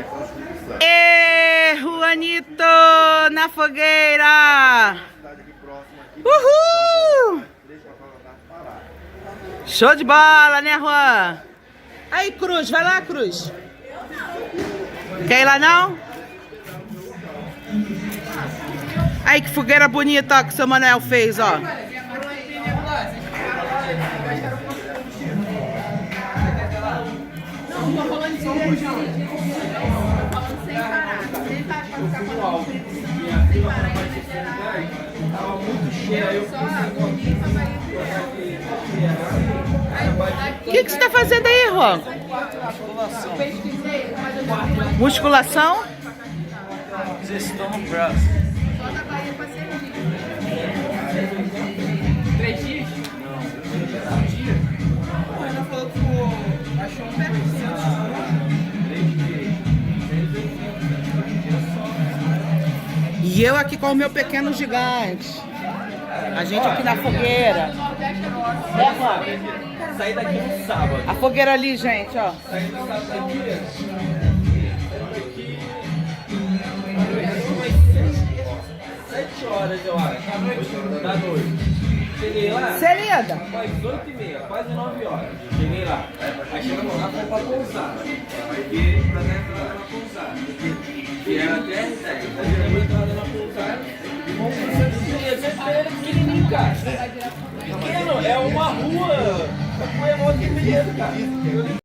Ê, Juanito na fogueira! Uhul! Show de bola, né, Juan? Aí, Cruz, vai lá, Cruz. Quer ir lá, não? Aí, que fogueira bonita, ó, que o seu Manuel fez, ó. O que você tá fazendo aí, Juan? Musculação? Gestão no braço. 3 dias? Não. 1 dia? Pô, ela falou que achou um perto de 3 dias. E eu aqui com o meu pequeno gigante. A gente aqui na fogueira. É, Juan? Saí daqui no sábado. A fogueira ali, gente, ó. Saí no sábado daqui. 7 horas, eu acho. Da noite. Cheguei lá. Sereda. Quase 8h30, quase 9 horas. Cheguei lá. Aí chegamos lá pra pousar. Porque pra dar entrada na pousada. Que era até às 10. Aí chegamos entrada na pousada. E vamos pra era pequenininho, cara. Pequeno, é uma rua. Foi a maior que cara.